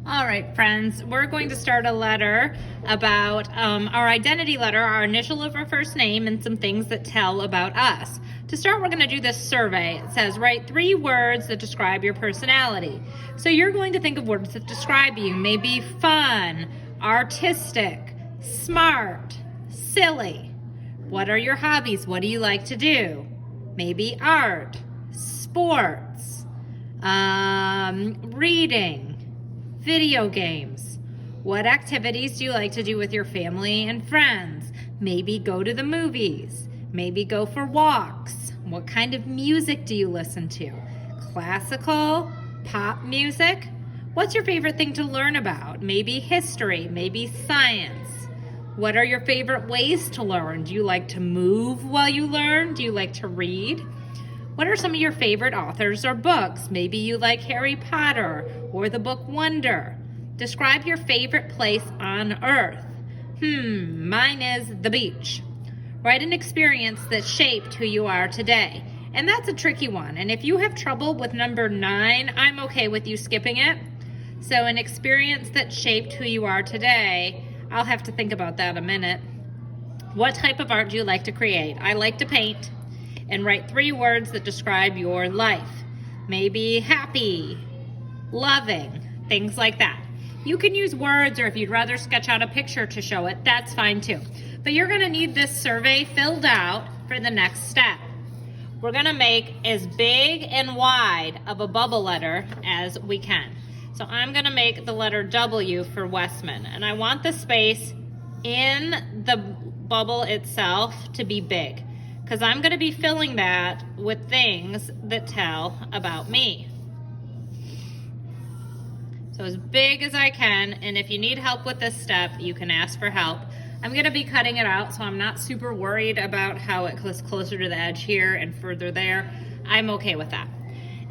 All right, friends, we're going to start a letter about our identity letter, our initial of our first name, and some things that tell about us. To start, we're going to do this survey. It says, write 3 words that describe your personality. So you're going to think of words that describe you. Maybe fun, artistic, smart, silly. What are your hobbies? What do you like to do? Maybe art, sports, reading, video games. What activities do you like to do with your family and friends? Maybe go to the movies. Maybe go for walks. What kind of music do you listen to? Classical, pop music? What's your favorite thing to learn about? Maybe history, maybe science. What are your favorite ways to learn? Do you like to move while you learn? Do you like to read? What are some of your favorite authors or books? Maybe you like Harry Potter or the book Wonder. Describe your favorite place on earth. Mine is the beach. Write an experience that shaped who you are today. And that's a tricky one. And if you have trouble with number 9, I'm okay with you skipping it. So an experience that shaped who you are today, I'll have to think about that a minute. What type of art do you like to create? I like to paint. And write 3 words that describe your life. Maybe happy, loving, things like that. You can use words, or if you'd rather sketch out a picture to show it, that's fine too. But you're gonna need this survey filled out for the next step. We're gonna make as big and wide of a bubble letter as we can. So I'm gonna make the letter W for Westman, and I want the space in the bubble itself to be big, because I'm going to be filling that with things that tell about me. So as big as I can, and if you need help with this step, you can ask for help. I'm going to be cutting it out, so I'm not super worried about how it goes closer to the edge here and further there. I'm okay with that.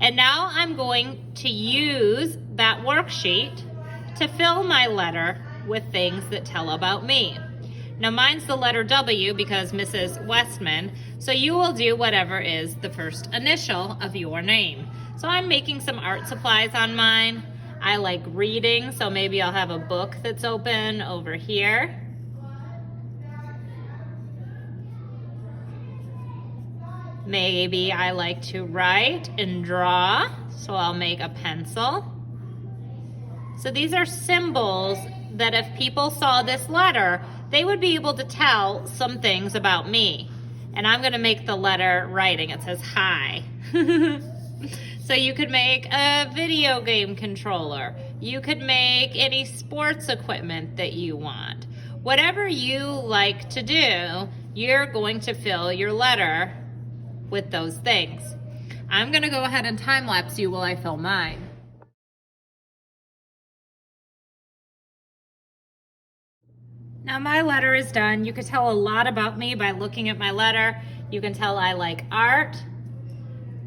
And now I'm going to use that worksheet to fill my letter with things that tell about me. Now mine's the letter W because Mrs. Westman, so you will do whatever is the first initial of your name. So I'm making some art supplies on mine. I like reading, so maybe I'll have a book that's open over here. Maybe I like to write and draw, so I'll make a pencil. So these are symbols that if people saw this letter, they would be able to tell some things about me. And I'm gonna make the letter writing. It says hi. So you could make a video game controller. You could make any sports equipment that you want. Whatever you like to do, you're going to fill your letter with those things. I'm gonna go ahead and time lapse you while I fill mine. Now my letter is done. You can tell a lot about me by looking at my letter. You can tell I like art,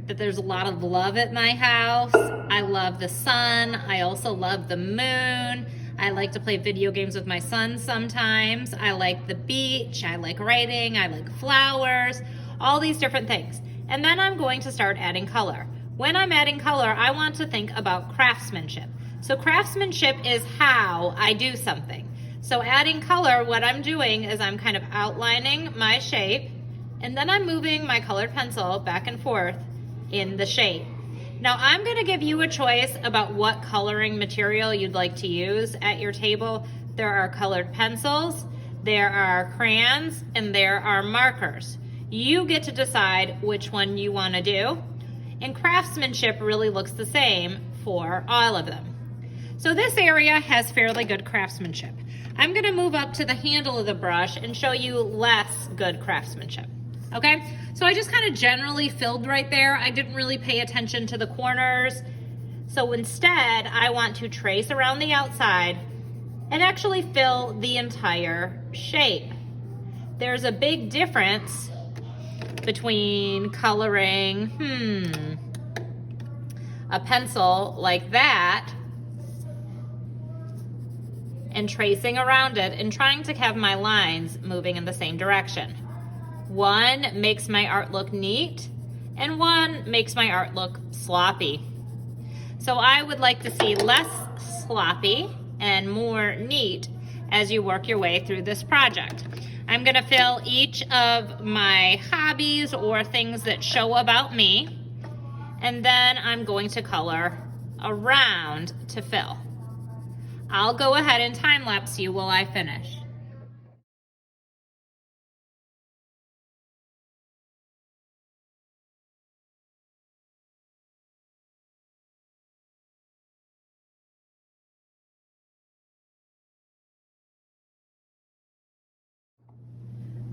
that there's a lot of love at my house. I love the sun. I also love the moon. I like to play video games with my son sometimes. I like the beach. I like writing. I like flowers, all these different things. And then I'm going to start adding color. When I'm adding color, I want to think about craftsmanship. So craftsmanship is how I do something. So adding color, what I'm doing is I'm kind of outlining my shape, and then I'm moving my colored pencil back and forth in the shape. Now I'm gonna give you a choice about what coloring material you'd like to use at your table. There are colored pencils, there are crayons, and there are markers. You get to decide which one you wanna do, and craftsmanship really looks the same for all of them. So this area has fairly good craftsmanship. I'm gonna move up to the handle of the brush and show you less good craftsmanship, okay? So I just kind of generally filled right there. I didn't really pay attention to the corners. So instead, I want to trace around the outside and actually fill the entire shape. There's a big difference between coloring, a pencil like that and tracing around it and trying to have my lines moving in the same direction. One makes my art look neat, and one makes my art look sloppy. So I would like to see less sloppy and more neat as you work your way through this project. I'm gonna fill each of my hobbies or things that show about me, and then I'm going to color around to fill. I'll go ahead and time lapse you while I finish.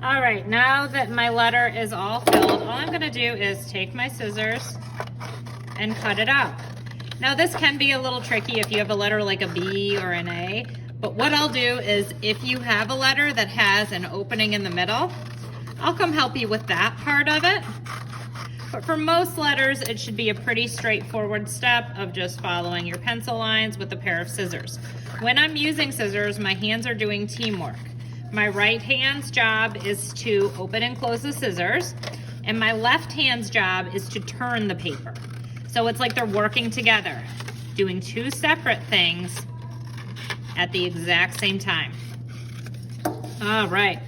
All right, now that my letter is all filled, all I'm gonna do is take my scissors and cut it out. Now this can be a little tricky if you have a letter like a B or an A, but what I'll do is if you have a letter that has an opening in the middle, I'll come help you with that part of it. But for most letters, it should be a pretty straightforward step of just following your pencil lines with a pair of scissors. When I'm using scissors, my hands are doing teamwork. My right hand's job is to open and close the scissors, and my left hand's job is to turn the paper. So it's like they're working together, doing two separate things at the exact same time. All right,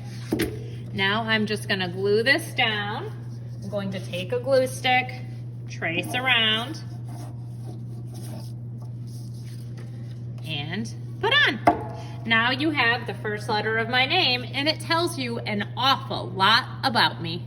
now I'm just gonna glue this down. I'm going to take a glue stick, trace around, and put on. Now you have the first letter of my name, and it tells you an awful lot about me.